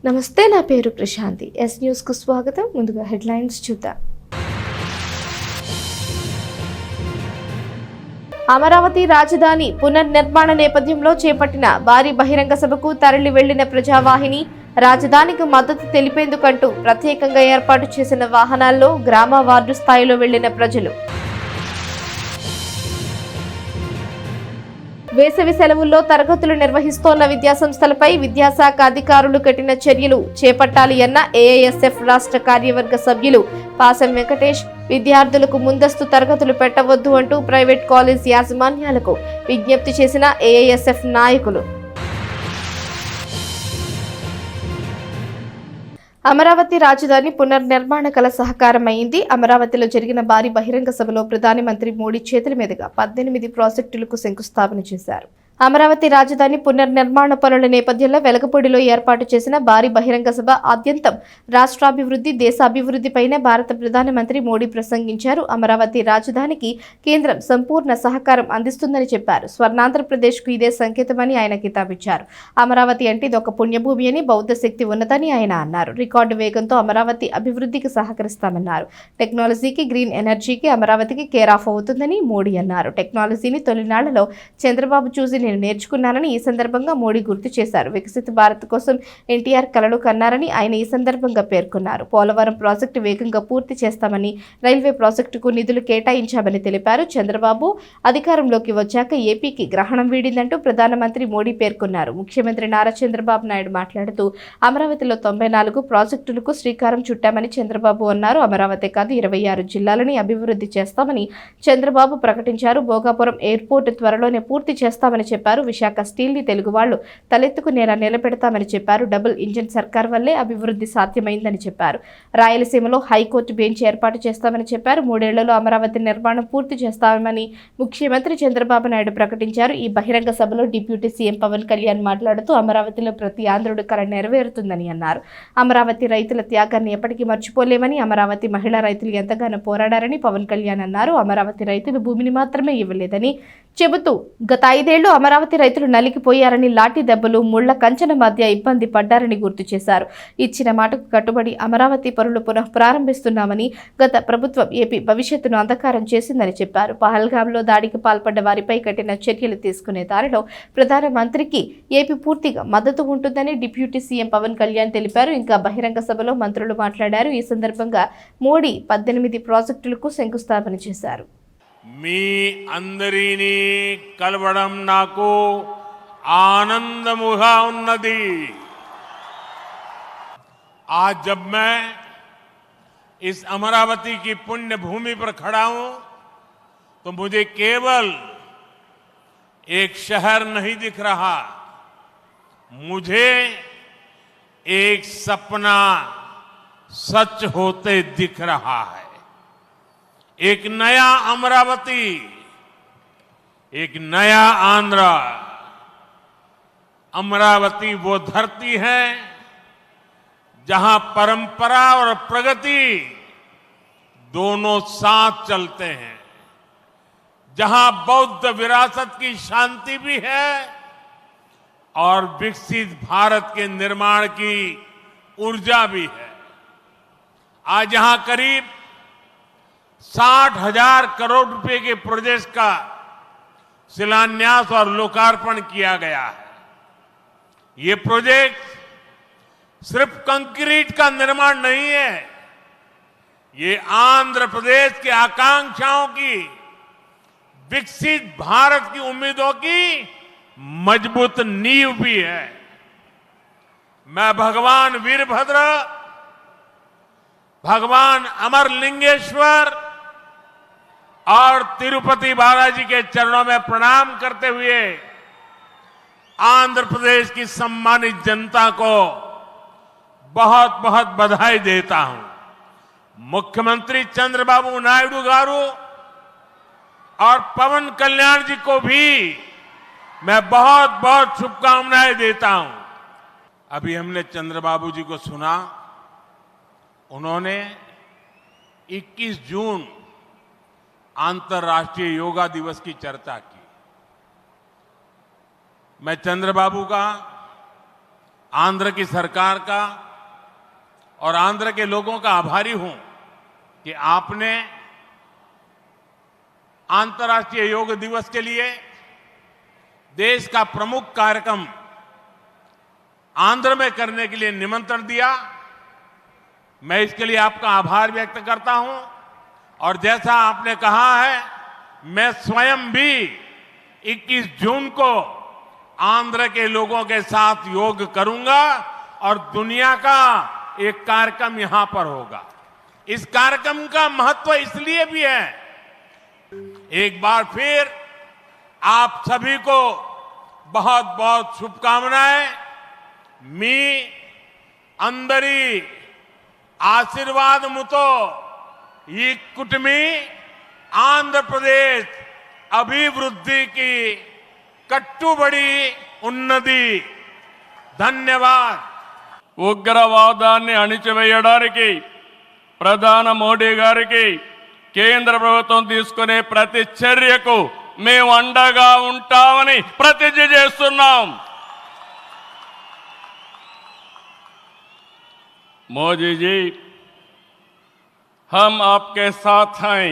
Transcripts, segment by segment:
నమస్తే, నా పేరు ప్రశాంతి. ఎస్ న్యూస్ కు స్వాగతం. ముందుగా హెడ్లైన్స్ చూద్దాం. అమరావతి రాజధాని పునర్నిర్మాణ నేపథ్యంలో చేపట్టిన భారీ బహిరంగ సభకు తరలి వెళ్లిన ప్రజావాహిని, రాజధానికి మద్దతు తెలిపేందుకంటూ ప్రత్యేకంగా ఏర్పాటు చేసిన వాహనాల్లో గ్రామ వార్డు స్థాయిలో వెళ్లిన ప్రజలు. వేసవి సెలవుల్లో తరగతులు నిర్వహిస్తోన్న విద్యాసంస్థలపై విద్యాశాఖ అధికారులు కఠిన చర్యలు చేపట్టాలి అన్న ఏఐఎస్ఎఫ్ రాష్ట్ర కార్యవర్గ సభ్యులు పాసం వెంకటేష్. విద్యార్థులకు ముందస్తు తరగతులు పెట్టవద్దు అంటూ ప్రైవేట్ కాలేజ్ యాజమాన్యాలకు విజ్ఞప్తి చేసిన ఏఐఎస్ఎఫ్ నాయకులు. అమరావతి రాజధాని పునర్నిర్మాణ కల సహకారమైంది. అమరావతిలో జరిగిన భారీ బహిరంగ సభలో ప్రధాని మంత్రి మోడీ చేతుల మీదుగా 18 ప్రాజెక్టులకు శంకుస్థాపన చేశారు. అమరావతి రాజధాని పునర్నిర్మాణ పనుల నేపథ్యంలో వెలగపూడిలో ఏర్పాటు చేసిన భారీ బహిరంగ సభ ఆద్యంతం రాష్ట్రాభివృద్ధి, దేశాభివృద్ధిపైనే భారత ప్రధానమంత్రి మోడీ ప్రసంగించారు. అమరావతి రాజధానికి కేంద్రం సంపూర్ణ సహకారం అందిస్తుందని చెప్పారు. స్వర్ణాంధ్రప్రదేశ్కు ఇదే సంకేతమని ఆయన కితాబిచ్చారు. అమరావతి అంటే ఇదొక పుణ్యభూమి అని, బౌద్ధ శక్తి ఉన్నదని ఆయన అన్నారు. రికార్డు వేగంతో అమరావతి అభివృద్ధికి సహకరిస్తామన్నారు. టెక్నాలజీకి, గ్రీన్ ఎనర్జీకి అమరావతికి కేర్ ఆఫ్ అవుతుందని మోడీ అన్నారు. టెక్నాలజీని తొలినాళ్లలో చంద్రబాబు చూసి నేను నేర్చుకున్నానని ఈ సందర్భంగా మోడీ గుర్తు చేశారు. వికసిత భారత్ కోసం ఎన్టీఆర్ కలలు కన్నారని ఆయన ఈ సందర్భంగా పేర్కొన్నారు. పోలవరం ప్రాజెక్టు వేగంగా పూర్తి చేస్తామని, రైల్వే ప్రాజెక్టుకు నిధులు కేటాయించామని తెలిపారు. చంద్రబాబు అధికారంలోకి వచ్చాక ఏపీకి గ్రహణం వీడిందంటూ ప్రధానమంత్రి మోడీ పేర్కొన్నారు. ముఖ్యమంత్రి నారా చంద్రబాబు నాయుడు మాట్లాడుతూ అమరావతిలో 94 ప్రాజెక్టులకు శ్రీకారం చుట్టామని చంద్రబాబు అన్నారు. అమరావతి కాదు, 26 జిల్లాలని అభివృద్ధి చేస్తామని చంద్రబాబు ప్రకటించారు. భోగాపురం ఎయిర్పోర్ట్ త్వరలోనే పూర్తి చేస్తామని చెప్పారు. విశాఖ స్టీల్ ని తెలుగు వాళ్లు తలెత్తుకునేలా నిలబెడతామని చెప్పారు. డబుల్ ఇంజిన్ సర్కార్ వల్లే అభివృద్ధి సాధ్యమైందని చెప్పారు. రాయలసీమలో హైకోర్టు బెంచ్ ఏర్పాటు చేస్తామని చెప్పారు. 3 ఏళ్లలో అమరావతి నిర్మాణం పూర్తి చేస్తామని ముఖ్యమంత్రి చంద్రబాబు నాయుడు ప్రకటించారు. ఈ బహిరంగ సభలో డిప్యూటీ సీఎం పవన్ కళ్యాణ్ మాట్లాడుతూ అమరావతిలో ప్రతి ఆంధ్రుడి కల నెరవేరుతుందని అన్నారు. అమరావతి రైతుల త్యాగాన్ని ఎప్పటికీ మర్చిపోలేమని, అమరావతి మహిళా రైతులు ఎంతగానో పోరాడారని పవన్ కళ్యాణ్ అన్నారు. అమరావతి రైతులు భూమిని మాత్రమే ఇవ్వలేదని చెబుతూ గత 5 ఏళ్లు అమరావతి రైతులు నలిగిపోయారని, లాఠీ దెబ్బలు, ముళ్ల కంచెల మధ్య ఇబ్బంది పడ్డారని గుర్తు చేశారు. ఇచ్చిన మాటకు కట్టుబడి అమరావతి పనులు పునః ప్రారంభిస్తున్నామని, గత ప్రభుత్వం ఏపీ భవిష్యత్తును అంధకారం చేసిందని చెప్పారు. పహల్గాంలో దాడికి పాల్పడ్డ వారిపై కఠిన చర్యలు తీసుకునే దారిలో ప్రధానమంత్రికి ఏపీ పూర్తిగా మద్దతు ఉంటుందని డిప్యూటీ సీఎం పవన్ కళ్యాణ్ తెలిపారు. ఇంకా బహిరంగ సభలో మంత్రులు మాట్లాడారు. ఈ సందర్భంగా మోడీ 18 ప్రాజెక్టులకు శంకుస్థాపన చేశారు. మీ అందరినీ కలవడం నాకు ఆనందముగా ఉన్నది. आज जब मैं इस अमरावती की पुण्य भूमि पर खड़ा हूं तो मुझे केवल एक शहर नहीं दिख रहा, मुझे एक सपना सच होते दिख रहा है। एक नया अमरावती, एक नया आंध्र। अमरावती वो धरती है जहां परंपरा और प्रगति दोनों साथ चलते हैं, जहां बौद्ध विरासत की शांति भी है और विकसित भारत के निर्माण की ऊर्जा भी है। आज यहां करीब 60,000 करोड़ रुपए के प्रोजेक्ट का शिलान्यास और लोकार्पण किया गया है। ये प्रोजेक्ट सिर्फ कंक्रीट का निर्माण नहीं है, ये आंध्र प्रदेश के आकांक्षाओं की, विकसित भारत की उम्मीदों की मजबूत नींव भी है। मैं भगवान वीरभद्र, भगवान अमरलिंगेश्वर और तिरुपति बालाजी के चरणों में प्रणाम करते हुए आंध्र प्रदेश की सम्मानित जनता को बहुत बहुत बधाई देता हूं। मुख्यमंत्री चंद्रबाबू नायडू गारू और पवन कल्याण जी को भी मैं बहुत बहुत शुभकामनाएं देता हूं। अभी हमने चंद्रबाबू जी को सुना, उन्होंने 21 जून अंतर्राष्ट्रीय योगा दिवस की चर्चा की। मैं चंद्रबाबू का आंध्र की सरकार का और आंध्र के लोगों का आभारी हूं कि आपने अंतर्राष्ट्रीय योग दिवस के लिए देश का प्रमुख कार्यक्रम आंध्र में करने के लिए निमंत्रण दिया। मैं इसके लिए आपका आभार व्यक्त करता हूं और जैसा आपने कहा है, मैं स्वयं भी 21 जून को आंध्र के लोगों के साथ योग करूंगा और दुनिया का एक कार्यक्रम यहां पर होगा। इस कार्यक्रम का महत्व इसलिए भी है, एक बार फिर आप सभी को बहुत बहुत शुभकामनाएं। मी अंदरी ఆశీర్వాదముతో ఈ కుటుంబీ ఆంధ్రప్రదేశ్ అభివృద్ధికి కట్టుబడి ఉన్నది. ధన్యవాద్. ఉగ్రవాదాన్ని అణిచివేయడానికి ప్రధాని మోడీ గారికి కేంద్ర ప్రభుత్వం తీసుకునే ప్రతి చర్యకు మేము అండగా ఉంటామని ప్రతిజ్ఞ చేస్తున్నాం. मोदी जी, हम आपके साथ हैं.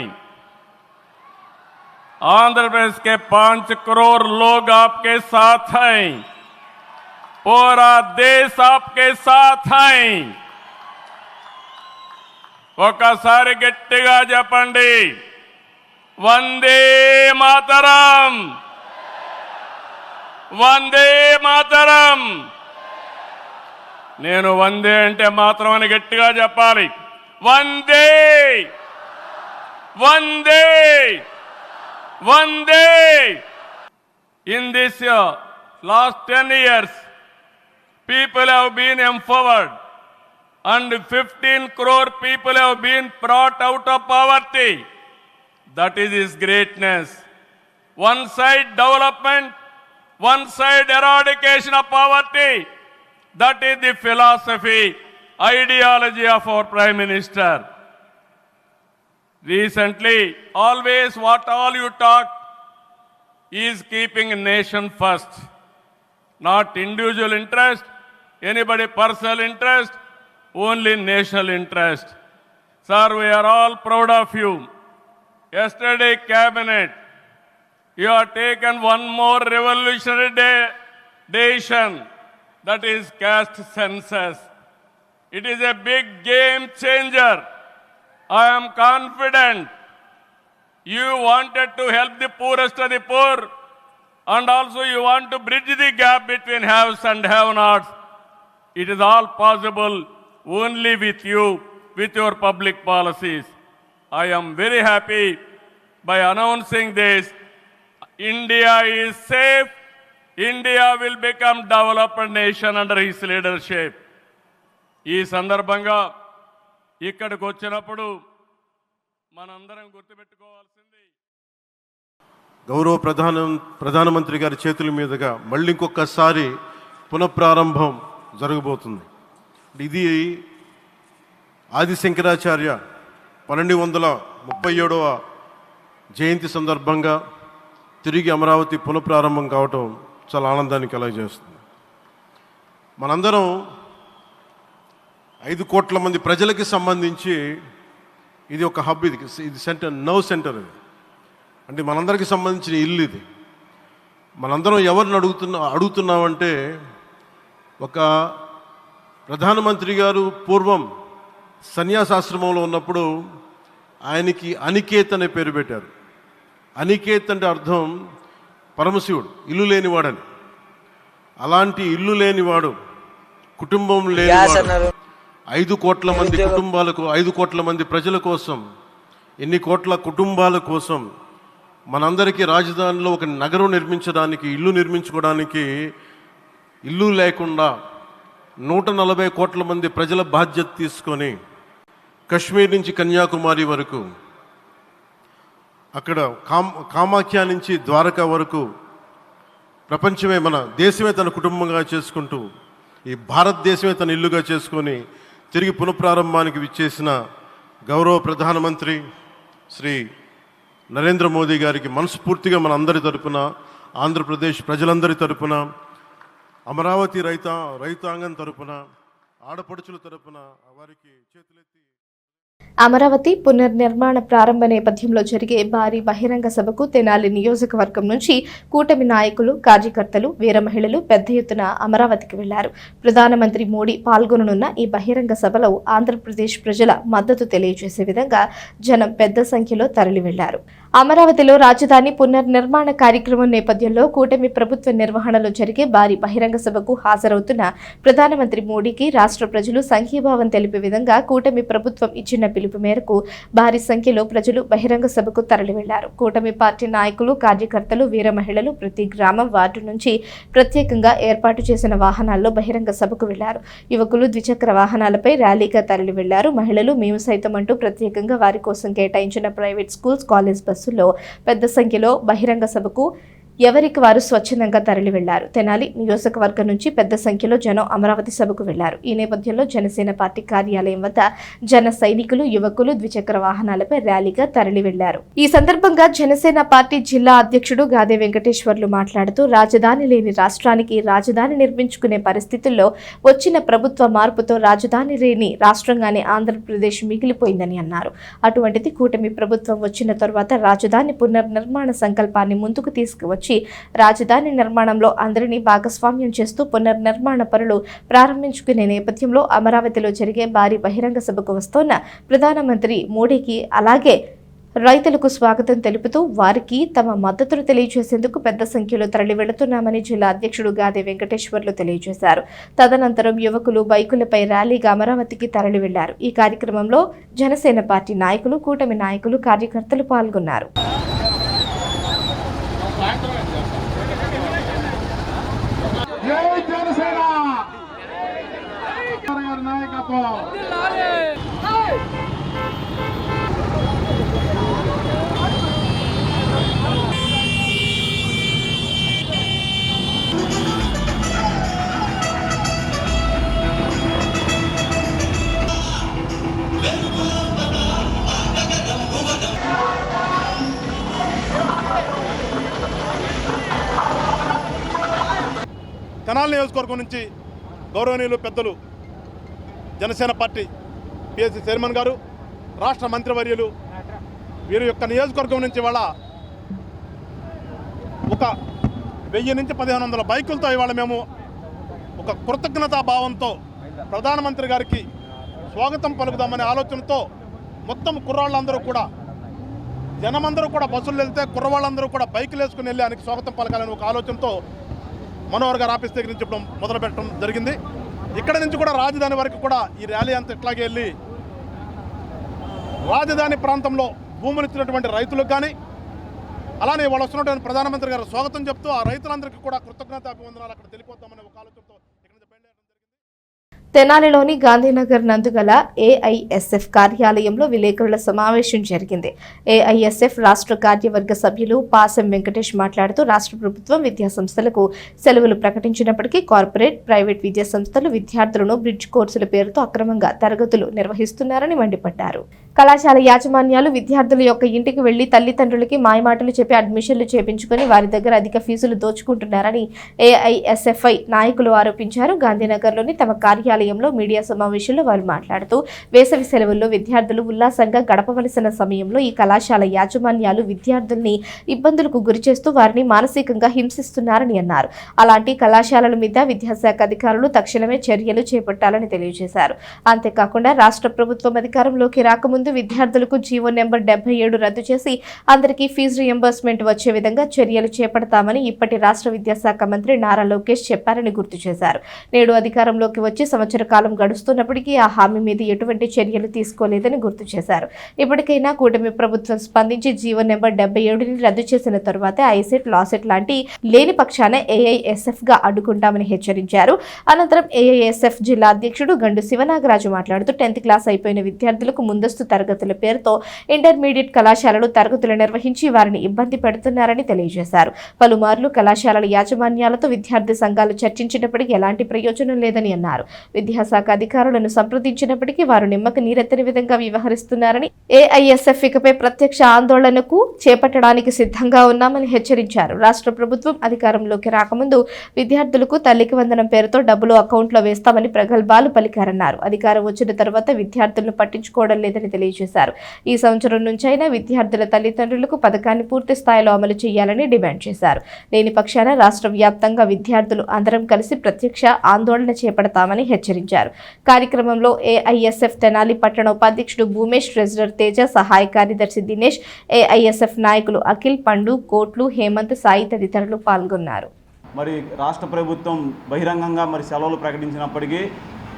आंध्र प्रदेश के 5 करोड़ लोग आपके साथ हैं. पूरा देश आपके साथ हैं. ఒకసారి గట్టిగా చెప్పండి, వందే మాతరం, వందే మాతరం. నేను వందే అంటే మాత్రం అని గట్టిగా చెప్పాలి. వందే వందే వందే. In this last 10 years, people have been empowered and 15 crore people have been brought out of poverty. That is his greatness. One side development, one side eradication of poverty. That is the philosophy, ideology of our Prime Minister. Recently, always what all you talk is keeping nation first, not individual interest, anybody personal interest, only national interest. Sir, we are all proud of you. Yesterday, Cabinet, you have taken one more revolutionary decision. That is caste census. It is a big game changer. I am confident you wanted to help the poorest of the poor, and also you want to bridge the gap between haves and have-nots. It is all possible only with you, with your public policies. I am very happy by announcing this. India is safe. India will become developed nation under his leadership. ఈ సందర్భంగా ఇక్కడికి వచ్చినప్పుడు మనందరం గుర్తుపెట్టుకోవాల్సింది, గౌరవ ప్రధానమంత్రి గారి చేతుల మీదుగా మళ్ళీ ఇంకొకసారి పునఃప్రారంభం జరగబోతుంది. ఇది ఆది శంకరాచార్య 1237వ జయంతి సందర్భంగా తిరిగి అమరావతి పునఃప్రారంభం కావటం చాలా ఆనందాన్ని కలగజేస్తుంది. మనందరం 5 కోట్ల మంది ప్రజలకి సంబంధించి ఇది ఒక హబ్, ఇది సెంటర్, నర్వ్ సెంటర్. ఇది అంటే మనందరికీ సంబంధించిన ఇల్లు ఇది. మనందరం ఎవరిని అడుగుతున్నామంటే, ఒక ప్రధానమంత్రి గారు పూర్వం సన్యాసాశ్రమంలో ఉన్నప్పుడు ఆయనకి అనికేత్ అనే పేరు పెట్టారు. అనికేత్ అంటే అర్థం పరమశివుడు, ఇల్లు లేనివాడని. అలాంటి ఇల్లు లేనివాడు, కుటుంబం లేనివాడు 5 కోట్ల మంది కుటుంబాలకు, 5 కోట్ల మంది ప్రజల కోసం, ఎన్ని కోట్ల కుటుంబాల కోసం మనందరికీ రాజధానిలో ఒక నగరం నిర్మించడానికి, ఇల్లు నిర్మించుకోవడానికి ఇల్లు లేకుండా 140 కోట్ల మంది ప్రజల బాధ్యత తీసుకొని కశ్మీర్ నుంచి కన్యాకుమారి వరకు, అక్కడ కామాఖ్య నుంచి ద్వారకా వరకు ప్రపంచమే, మన దేశమే తన కుటుంబంగా చేసుకుంటూ, ఈ భారతదేశమే తన ఇల్లుగా చేసుకొని తిరిగి పునఃప్రారంభానికి విచ్చేసిన గౌరవ ప్రధానమంత్రి శ్రీ నరేంద్ర మోదీ గారికి మనస్ఫూర్తిగా మన అందరి తరపున, ఆంధ్రప్రదేశ్ ప్రజలందరి తరపున అమరావతి రైతాంగం తరపున, ఆడపడుచుల తరపున వారికి చేతులెత్తి అమరావతి పునర్నిర్మాణ ప్రారంభ నేపథ్యంలో జరిగే భారీ బహిరంగ సభకు తెనాలి నియోజకవర్గం నుంచి కూటమి నాయకులు, కార్యకర్తలు, వీర మహిళలు పెద్ద ఎత్తున అమరావతికి వెళ్లారు. ప్రధానమంత్రి మోడీ పాల్గొననున్న ఈ బహిరంగ సభలో ఆంధ్రప్రదేశ్ ప్రజల మద్దతు తెలియజేసే విధంగా జనం పెద్ద సంఖ్యలో తరలి వెళ్లారు. అమరావతిలో రాజధాని పునర్నిర్మాణ కార్యక్రమం నేపథ్యంలో కూటమి ప్రభుత్వ నిర్వహణలో జరిగే భారీ బహిరంగ సభకు హాజరవుతున్న ప్రధానమంత్రి మోడీకి రాష్ట్ర ప్రజలు సంఘీభావం తెలిపే విధంగా కూటమి ప్రభుత్వం ఇచ్చిన పిలుపు మేరకు భారీ సంఖ్యలో ప్రజలు బహిరంగ సభకు తరలి వెళ్లారు. కూటమి పార్టీ నాయకులు, కార్యకర్తలు, వీర మహిళలు ప్రతి గ్రామం, వార్డు నుంచి ప్రత్యేకంగా ఏర్పాటు చేసిన వాహనాల్లో బహిరంగ సభకు వెళ్లారు. యువకులు ద్విచక్ర వాహనాలపై ర్యాలీగా తరలి వెళ్లారు. మహిళలు మేము సైతం అంటూ ప్రత్యేకంగా వారి కోసం కేటాయించిన ప్రైవేట్ స్కూల్స్, కాలేజ్ బస్సుల్లో పెద్ద సంఖ్యలో బహిరంగ సభకు ఎవరికి వారు స్వచ్ఛందంగా తరలి వెళ్లారు. తెనాలి నియోజకవర్గం నుంచి పెద్ద సంఖ్యలో జనం అమరావతి సభకు వెళ్లారు. ఈ నేపథ్యంలో జనసేన పార్టీ కార్యాలయం వద్ద జన సైనికులు, యువకులు ద్విచక్ర వాహనాలపై ర్యాలీగా తరలి వెళ్లారు. ఈ సందర్భంగా జనసేన పార్టీ జిల్లా అధ్యక్షుడు గాదే వెంకటేశ్వర్లు మాట్లాడుతూ రాజధాని లేని రాష్ట్రానికి రాజధాని నిర్మించుకునే పరిస్థితుల్లో వచ్చిన ప్రభుత్వ మార్పుతో రాజధాని లేని రాష్ట్రంగానే ఆంధ్రప్రదేశ్ మిగిలిపోయిందని అన్నారు. అటువంటిది కూటమి ప్రభుత్వం వచ్చిన తరువాత రాజధాని పునర్నిర్మాణ సంకల్పాన్ని ముందుకు తీసుకువచ్చి రాజధాని నిర్మాణంలో అందరినీ భాగస్వామ్యం చేస్తూ పునర్నిర్మాణ పనులు ప్రారంభించుకునే నేపథ్యంలో అమరావతిలో జరిగే భారీ బహిరంగ సభకు వస్తోన్న ప్రధానమంత్రి మోడీకి, అలాగే రైతులకు స్వాగతం తెలుపుతూ వారికి తమ మద్దతును తెలియజేసేందుకు పెద్ద సంఖ్యలో తరలి వెళుతున్నామని జిల్లా అధ్యక్షుడు గాదే వెంకటేశ్వర్లు తెలియజేశారు. తదనంతరం యువకులు బైకులపై ర్యాలీగా అమరావతికి తరలి వెళ్లారు. ఈ కార్యక్రమంలో జనసేన పార్టీ నాయకులు, కూటమి నాయకులు, కార్యకర్తలు పాల్గొన్నారు. తెనాలి నియోజకవర్గం నుంచి గౌరవనీయులు పెద్దలు జనసేన పార్టీ పిఎస్సి చైర్మన్ గారు, రాష్ట్ర మంత్రివర్యులు వీరి యొక్క నియోజకవర్గం నుంచి ఇవాళ ఒక 1000 నుంచి 1500 బైకులతో ఇవాళ మేము ఒక కృతజ్ఞతా భావంతో ప్రధానమంత్రి గారికి స్వాగతం పలుకుదామనే ఆలోచనతో మొత్తం కుర్రాళ్ళందరూ కూడా, జనమందరూ కూడా బస్సులు వెళ్తే కుర్రవాళ్ళందరూ కూడా బైకులు వేసుకుని వెళ్ళి ఆయనకి స్వాగతం పలకాలని ఒక ఆలోచనతో మనోహర్ గారు ఆఫీస్ దగ్గర నుంచి ఇప్పుడు మొదలు పెట్టడం జరిగింది. ఇక్కడ నుంచి కూడా రాజధాని వరకు కూడా ఈ ర్యాలీ అంతా ఇట్లాగే వెళ్ళి రాజధాని ప్రాంతంలో భూములు ఇచ్చినటువంటి రైతులకు కానీ, అలానే వాళ్ళు వస్తున్నటువంటి ప్రధానమంత్రి గారు స్వాగతం చెప్తూ ఆ రైతులందరికీ కూడా కృతజ్ఞతాభివందనాలు అక్కడ తెలిపోతామనే ఒక ఆలోచనతో ఇక్కడ నుంచి బయలుదేరడం జరిగింది. తెనాలిలోని గాంధీనగర్ నందుగల ఏఐఎస్ఎఫ్ కార్యాలయంలో విలేకరుల సమావేశం జరిగింది. ఏఐఎస్ఎఫ్ రాష్ట్ర కార్యవర్గ సభ్యులు పాసం వెంకటేష్ మాట్లాడుతూ రాష్ట్ర ప్రభుత్వం విద్యా సంస్థలకు సెలవులు ప్రకటించినప్పటికీ కార్పొరేట్, ప్రైవేట్ విద్యా సంస్థలు విద్యార్థులను బ్రిడ్జ్ కోర్సుల పేరుతో అక్రమంగా తరగతులు నిర్వహిస్తున్నారని మండిపడ్డారు. కళాశాల యాజమాన్యాలు విద్యార్థుల యొక్క ఇంటికి వెళ్లి తల్లిదండ్రులకి మాయమాటలు చెప్పి అడ్మిషన్లు చేపించుకుని వారి దగ్గర అధిక ఫీజులు దోచుకుంటున్నారని ఏఐఎస్ఎఫ్ఐ నాయకులు ఆరోపించారు. గాంధీనగర్లోని తమ కార్యాలయంలో మీడియా సమావేశంలో వారు మాట్లాడుతూ వేసవి సెలవుల్లో విద్యార్థులు ఉల్లాసంగా గడపవలసిన సమయంలో ఈ కళాశాల యాజమాన్యాలు విద్యార్థుల్ని ఇబ్బందులకు గురిచేస్తూ వారిని మానసికంగా హింసిస్తున్నారని అన్నారు. అలాంటి కళాశాలల మీద విద్యాశాఖ అధికారులు తక్షణమే చర్యలు చేపట్టాలని తెలియజేశారు. అంతేకాకుండా రాష్ట్ర ప్రభుత్వం అధికారంలోకి రాకముందు విద్యార్థులకు జీవో నెంబర్ 77 రద్దు చేసి అందరికీ ఫీజు రియంబర్స్మెంట్ వచ్చే విధంగా చర్యలు చేపడతామని ఇప్పటి రాష్ట్ర విద్యాశాఖ మంత్రి నారా లోకేష్ చెప్పారని గుర్తు చేశారు. నేడు అధికారంలోకి వచ్చి సంవత్సర కాలం గడుస్తున్నప్పటికీ ఆ హామీ మీద ఎటువంటి చర్యలు తీసుకోలేదని గుర్తు చేశారు. ఇప్పటికైనా కూటమి ప్రభుత్వం స్పందించి జీవో నెంబర్ 77ని రద్దు చేసిన తరువాత ఐసెట్, లాసెట్ లాంటి లేని పక్షాన ఏఐఎస్ఎఫ్ గా అడ్డుకుంటామని హెచ్చరించారు. అనంతరం ఏఐఎస్ఎఫ్ జిల్లా అధ్యక్షుడు గండు శివనాగరాజు మాట్లాడుతూ 10th క్లాస్ అయిపోయిన విద్యార్థులకు ముందస్తు తరగతుల పేరుతో ఇంటర్మీడియట్ కళాశాలలు తరగతులు నిర్వహించి వారిని ఇబ్బంది పెడుతున్నారని తెలియజేశారు. పలుమార్లు కళాశాలల యాజమాన్యాలతో విద్యార్థి సంఘాలు చర్చించినప్పటికీ ఎలాంటి ప్రయోజనం లేదని అన్నారు. విద్యాశాఖ అధికారులను సంప్రదించినప్పటికీ వారు నిమ్మక నీరెత్తని విధంగా వ్యవహరిస్తున్నారని, ఏఐఎస్ఎఫ్ ఇకపై ప్రత్యక్ష ఆందోళనకు చేపట్టడానికి సిద్ధంగా ఉన్నామని హెచ్చరించారు. రాష్ట్ర ప్రభుత్వం అధికారంలోకి రాకముందు విద్యార్థులకు తల్లికి వందనం పేరుతో డబ్బులు అకౌంట్లో వేస్తామని ప్రగల్భాలు పలికారన్నారు. అధికారం వచ్చిన తర్వాత విద్యార్థులను పట్టించుకోవడం లేదని తెలియజేశారు. ఈ సంవత్సరం నుంచైనా విద్యార్థుల తల్లిదండ్రులకు పథకాన్ని పూర్తి స్థాయిలో అమలు చేయాలని డిమాండ్ చేశారు. లేని పక్షాన రాష్ట్ర వ్యాప్తంగా విద్యార్థులు అందరం కలిసి ప్రత్యక్ష ఆందోళన చేపడతామని హెచ్చరించారు. కార్యక్రమంలో ఏఐఎస్ఎఫ్ తెనాలి పట్టణ ఉపాధ్యక్షుడు భూమేష్, ట్రెజరర్ తేజ, సహాయ కార్యదర్శి దినేష్, ఏఐఎస్ఎఫ్ నాయకులు అఖిల్, పండు, కోట్లు, హేమంత్, సాయి తదితరులు పాల్గొన్నారు. మరి రాష్ట్ర ప్రభుత్వం బహిరంగంగా మరి సెలవులు ప్రకటించినప్పటికీ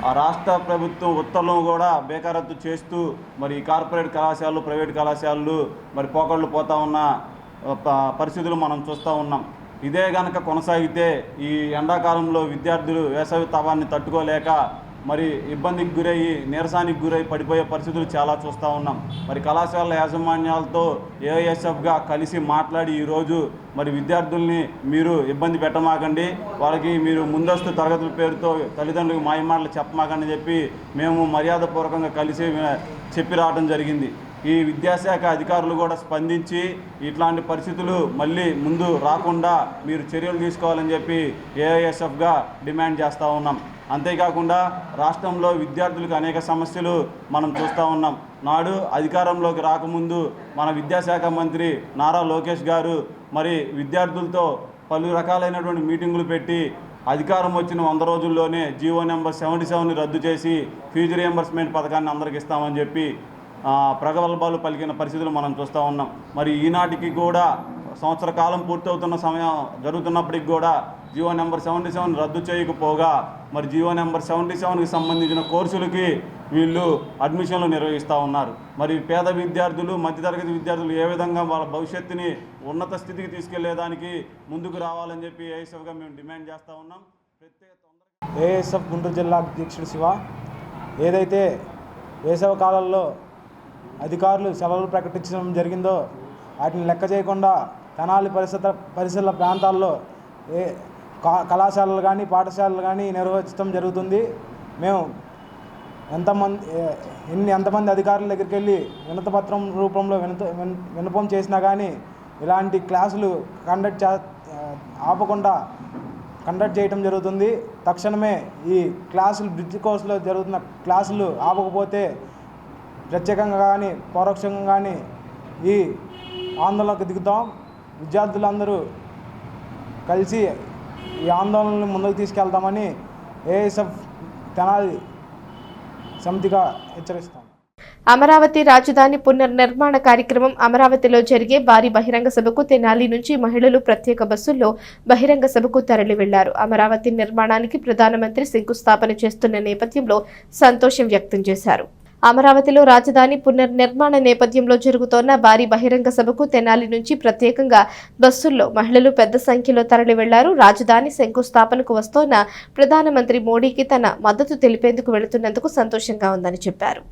ఆ రాష్ట్ర ప్రభుత్వం ఉత్తర్వులను కూడా బేఖరత్తు చేస్తూ మరి కార్పొరేట్ కళాశాలలు, ప్రైవేట్ కళాశాలలు మరి పోకళ్ళు పోతా ఉన్న పరిస్థితులు మనం చూస్తూ ఉన్నాం. ఇదే కనుక కొనసాగితే ఈ ఎండాకాలంలో విద్యార్థులు వేసవి తాపాన్ని తట్టుకోలేక మరి ఇబ్బందికి గురయ్యి, నీరసానికి గురై పడిపోయే పరిస్థితులు చాలా చూస్తూ ఉన్నాం. మరి కళాశాల యాజమాన్యాలతో ఏఐఎస్ఎఫ్గా కలిసి మాట్లాడి ఈరోజు మరి విద్యార్థుల్ని మీరు ఇబ్బంది పెట్టమాకండి, వాళ్ళకి మీరు ముందస్తు తరగతుల పేరుతో తల్లిదండ్రులకు మాయమాటలు చెప్పమాకండి చెప్పి మేము మర్యాదపూర్వకంగా కలిసి చెప్పి రావడం జరిగింది. ఈ విద్యాశాఖ అధికారులు కూడా స్పందించి ఇట్లాంటి పరిస్థితులు మళ్ళీ ముందు రాకుండా మీరు చర్యలు తీసుకోవాలని చెప్పి ఏఐఎస్ఎఫ్గా డిమాండ్ చేస్తూ ఉన్నాం. అంతేకాకుండా రాష్ట్రంలో విద్యార్థులకు అనేక సమస్యలు మనం చూస్తూ ఉన్నాం. నాడు అధికారంలోకి రాకముందు మన విద్యాశాఖ మంత్రి నారా లోకేష్ గారు మరి విద్యార్థులతో పలు రకాలైనటువంటి మీటింగులు పెట్టి అధికారం వచ్చిన 100 రోజుల్లోనే జీవో నెంబర్ 77ని రద్దు చేసి ఫీజు రియంబర్స్మెంట్ పథకాన్ని అందరికి ఇస్తామని చెప్పి ప్రగల్భాలు పలికిన పరిస్థితులు మనం చూస్తూ ఉన్నాం. మరి ఈనాటికి కూడా సంవత్సర కాలం పూర్తవుతున్న సమయం జరుగుతున్నప్పటికి కూడా జీవో నెంబర్ 77 రద్దు చేయకపోగా మరి జీవో నెంబర్ 77కి సంబంధించిన కోర్సులకి వీళ్ళు అడ్మిషన్లు నిర్వహిస్తూ ఉన్నారు. మరి పేద విద్యార్థులు, మధ్యతరగతి విద్యార్థులు ఏ విధంగా వాళ్ళ భవిష్యత్తుని ఉన్నత స్థితికి తీసుకెళ్లేదానికి ముందుకు రావాలని చెప్పి ఏఎస్ఎఫ్గా మేము డిమాండ్ చేస్తూ ఉన్నాం. ఏఎస్ఎఫ్ గుంటూరు జిల్లా అధ్యక్షుడు శివ, ఏదైతే వేసవి కాలంలో అధికారులు సెలవులు ప్రకటించడం జరిగిందో వాటిని లెక్క చేయకుండా తెనాలి పరిసర ప్రాంతాల్లో కళాశాలలు కానీ పాఠశాలలు కానీ నిర్వహించడం జరుగుతుంది. మేము ఎంతమంది అధికారుల దగ్గరికి వెళ్ళి వినతిపత్రం రూపంలో విన్నపం చేసినా కానీ ఇలాంటి క్లాసులు ఆపకుండా కండక్ట్ చేయడం జరుగుతుంది. తక్షణమే ఈ క్లాసులు బ్రిడ్జ్ కోర్సులో జరుగుతున్న క్లాసులు ఆపకపోతే ప్రత్యేకంగా కానీ పరోక్షంగా కానీ ఈ ఆందోళనకు దిగుతాం. విద్యార్థులందరూ కలిసి ఈ ఆందోళనను ముందుకు తీసుకెళ్తామని ఏఎస్ఎఫ్ తెనాలి సమితిగా హెచ్చరిస్తాం. అమరావతి రాజధాని పునర్నిర్మాణ కార్యక్రమం అమరావతిలో జరిగే భారీ బహిరంగ సభకు తెనాలి నుంచి మహిళలు ప్రత్యేక బస్సుల్లో బహిరంగ సభకు తరలి వెళ్లారు. అమరావతి నిర్మాణానికి ప్రధానమంత్రి శంకుస్థాపన చేస్తున్న నేపథ్యంలో సంతోషం వ్యక్తం చేశారు. అమరావతిలో రాజధాని పునర్నిర్మాణ నేపథ్యంలో జరుగుతోన్న భారీ బహిరంగ సభకు తెనాలి నుంచి ప్రత్యేకంగా బస్సుల్లో మహిళలు పెద్ద సంఖ్యలో తరలి వెళ్లారు. రాజధాని శంకుస్థాపనకు వస్తోన్న ప్రధానమంత్రి మోడీకి తన మద్దతు తెలిపేందుకు వెళుతున్నందుకు సంతోషంగా ఉందని చెప్పారు.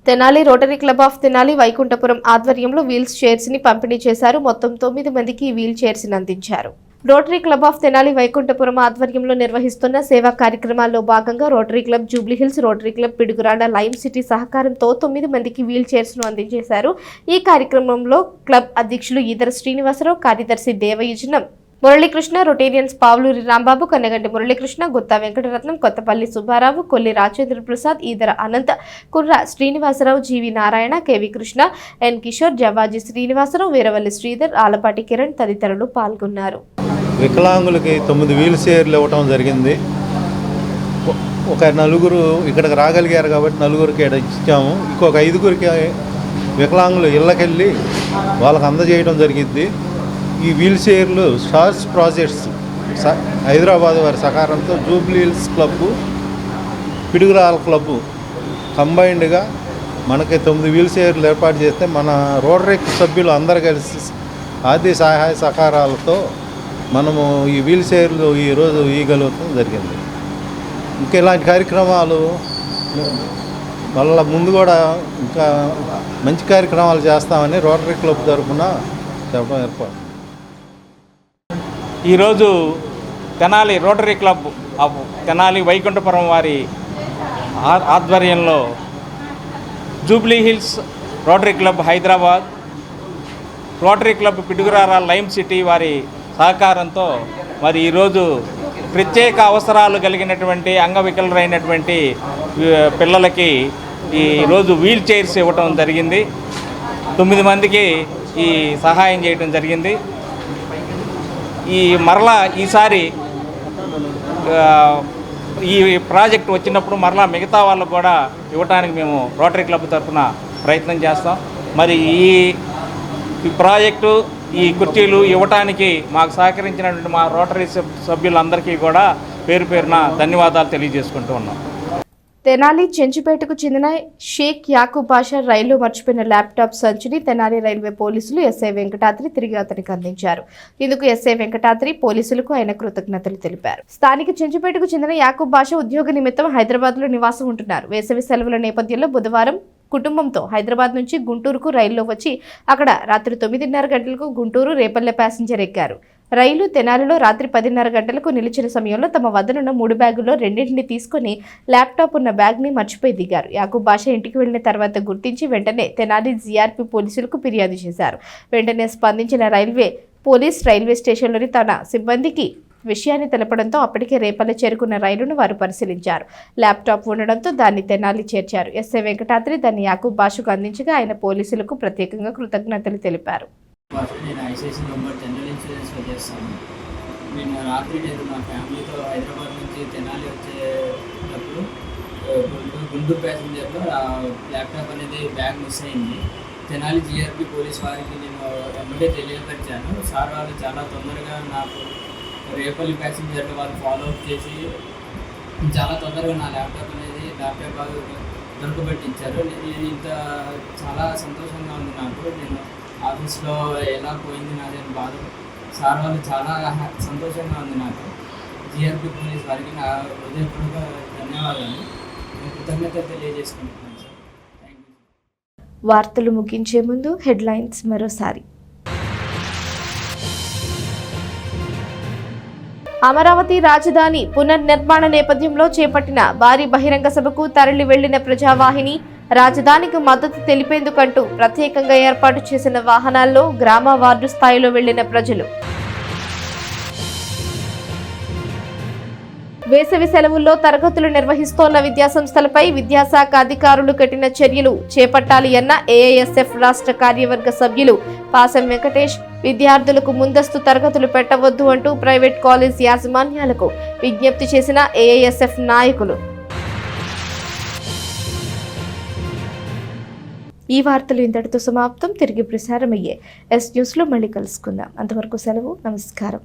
Tenali rotary club of Tenali Vaikunthapuram ఆధ్వర్యంలో వీల్స్ చైర్స్ ని పంపిణీ చేశారు. మొత్తం 9 మందికి వీల్ చైర్స్ ని అందించారు. Rotary club of Tenali Vaikunthapuram ఆధ్వర్యంలో నిర్వహిస్తున్న సేవా కార్యక్రమాల్లో భాగంగా rotary club Jubilee Hills, rotary club Piduguralla, lime city సహకారంతో 9 మందికి వీల్ చైర్స్ ను అందించేశారు. ఈ కార్యక్రమంలో క్లబ్ అధ్యక్షులు ఈదర శ్రీనివాసరావు, కార్యదర్శి దేవయుజనం, మురళీకృష్ణ, రొటేరియన్స్ పావులూరి రాంబాబు, కన్నగంటి మురళీకృష్ణ, గుత్తా వెంకటరత్నం, కొత్తపల్లి సుబ్బారావు, కొల్లి రాజేంద్ర ప్రసాద్, ఈదర అనంత, కుర్ర శ్రీనివాసరావు, జీవి నారాయణ, కేవి కృష్ణ, ఎన్ కిషోర్, జవాజీ శ్రీనివాసరావు, వీరవల్లి శ్రీధర్, ఆలపాటి కిరణ్ తదితరులు పాల్గొన్నారు. వికలాంగులకి 9 వీల్ చైర్లు ఇవ్వటం జరిగింది. ఒక 4 ఇక్కడికి రాగలిగారు కాబట్టి 4కి ఇచ్చాము. ఇంకొక 5 వికలాంగులు ఇళ్ళకెళ్ళి వాళ్ళకి అందజేయడం జరిగింది. ఈ వీల్ చైర్లు స్టార్స్ ప్రాజెక్ట్స్ హైదరాబాద్ వారి సహకారంతో జూబ్లీహిల్స్ క్లబ్బు, పిడుగురాల క్లబ్బు కంబైన్డ్గా మనకి 9 వీల్ చైర్లు ఏర్పాటు చేస్తే మన రోటరీ సభ్యులు అందరూ కలిసి ఆర్థిక సహాయ సహకారాలతో మనము ఈ వీల్ చైర్లు ఈరోజు ఇవ్వగలుగుతాం జరిగింది. ఇంకా ఇలాంటి కార్యక్రమాలు మళ్ళీ ముందు కూడా ఇంకా మంచి కార్యక్రమాలు చేస్తామని రోటరీ క్లబ్ తరఫున చెప్పడం ఏర్పాటు. ఈరోజు Tenali rotary club of Tenali Vaikunthapuram వారి ఆధ్వర్యంలో Jubilee Hills rotary club Hyderabad, rotary club Piduguralla lime city వారి సహకారంతో మరి ఈరోజు ప్రత్యేక అవసరాలు కలిగినటువంటి అంగవికలురైనటువంటి పిల్లలకి ఈరోజు వీల్ చైర్స్ ఇవ్వటం జరిగింది. 9 మందికి ఈ సహాయం చేయడం జరిగింది. ఈసారి ఈ ప్రాజెక్ట్ వచ్చినప్పుడు మరలా మిగతా వాళ్ళకు కూడా ఇవ్వడానికి మేము రోటరీ క్లబ్ తరఫున ప్రయత్నం చేస్తాం. మరి ఈ ప్రాజెక్టు ఈ కుర్చీలు ఇవ్వటానికి మాకు సహకరించినటువంటి మా రోటరీ సభ్యులందరికీ కూడా పేరు పేరున ధన్యవాదాలు తెలియజేసుకుంటూ ఉన్నాం. తెనాలి చెంచుపేటకు చెందిన షేక్ యాకూబ్ బాషా రైల్లో మర్చిపోయిన ల్యాప్టాప్ సంచిని తెనాలి రైల్వే పోలీసులు ఎస్ఐ వెంకటాద్రి తిరిగి అతనికి అందించారు. ఇందుకు ఎస్ఐ వెంకటాద్రి పోలీసులకు ఆయన కృతజ్ఞతలు తెలిపారు. స్థానిక చెంచుపేటకు చెందిన యాకూబ్ బాషా ఉద్యోగ నిమిత్తం హైదరాబాద్లో నివాసం ఉంటున్నారు. వేసవి సెలవుల నేపథ్యంలో బుధవారం కుటుంబంతో హైదరాబాద్ నుంచి గుంటూరుకు రైల్లో వచ్చి అక్కడ రాత్రి 9:30 గంటలకు గుంటూరు రేపల్లె ప్యాసింజర్ ఎక్కారు. రైలు తెనాలిలో రాత్రి 10:30 గంటలకు నిలిచిన సమయంలో తమ వద్దనున్న 3 బ్యాగుల్లో 2 తీసుకుని ల్యాప్టాప్ ఉన్న బ్యాగ్ని మర్చిపోయి దిగారు. యాకూబ్ బాషా ఇంటికి వెళ్లిన తర్వాత గుర్తించి వెంటనే తెనాలి జీఆర్పీ పోలీసులకు ఫిర్యాదు చేశారు. వెంటనే స్పందించిన రైల్వే స్టేషన్లోని తన సిబ్బందికి విషయాన్ని తెలపడంతో అప్పటికే రేపల్లె చేరుకున్న రైలును వారు పరిశీలించారు. ల్యాప్టాప్ ఉండడంతో దాన్ని తెనాలి చేర్చారు. ఎస్ఐ వెంకటాద్రి దాన్ని యాకూబ్ బాషాకు అందించగా ఆయన పోలీసులకు ప్రత్యేకంగా కృతజ్ఞతలు తెలిపారు. నేను ఐసిఐసి నంబర్ జనరల్ ఇన్సూరెన్స్లో చేస్తాను. నేను రాత్రి నేను మా ఫ్యామిలీతో హైదరాబాద్ నుంచి తెనాలి వచ్చేటప్పుడు గుంటూరు ప్యాసింజర్లో ల్యాప్టాప్ అనేది బ్యాగ్ మిస్ అయింది. తెనాలి జీఆర్పీ పోలీస్ వారికి నేను వెంబడే తెలియపరిచాను. సార్ వాళ్ళు చాలా తొందరగా నాకు రేపల్లి ప్యాసింజర్లు వాళ్ళు ఫాలోఅప్ చేసి చాలా తొందరగా నా ల్యాప్టాప్ బ్యాగ్ దొరకబెట్టించారు. నేను ఇంత చాలా సంతోషంగా ఉంది నాకు. నేను ఆఫీస్లో ఎలా పోయింది నాది బాధ. సార్ వాళ్ళు చాలా సంతోషంగా ఉంది నాకు. జీఆర్పీ పోలీస్ వారికి నా హృదయపూర్వక ధన్యవాదాలు. నేను కృతజ్ఞతలు తెలియజేసుకుంటున్నాను సార్. Thank you. వార్తలు ముగించే ముందు హెడ్లైన్స్ మరోసారి. అమరావతి రాజధాని పునర్నిర్మాణ నేపథ్యంలో చేపట్టిన భారీ బహిరంగ సభకు తరలి వెళ్లిన ప్రజావాహిని. రాజధానికి మద్దతు తెలిపేందుకంటూ ప్రత్యేకంగా ఏర్పాటు చేసిన వాహనాల్లో గ్రామ వార్డు స్థాయిలో వెళ్లిన ప్రజలు. వేసవి సెలవుల్లో తరగతులు నిర్వహిస్తోన్న విద్యాసంస్థలపై విద్యాశాఖ అధికారులు కఠిన చర్యలు చేపట్టాలి అన్న ఏఐఎస్ఎఫ్ రాష్ట్ర కార్యవర్గ సభ్యులు పాసం వెంకటేష్. విద్యార్థులకు ముందస్తు తరగతులు పెట్టవద్దు అంటూ ప్రైవేట్ కాలేజ్ యాజమాన్యాలకు విజ్ఞప్తి చేసిన ఏఐఎస్ఎఫ్ నాయకులు. ఈ వార్తలు ఇంతటితో సమాప్తం. తిరిగి ప్రసారమయ్యే ఎస్ న్యూస్లో మళ్ళీ కలుసుకుందాం. అంతవరకు సెలవు. నమస్కారం.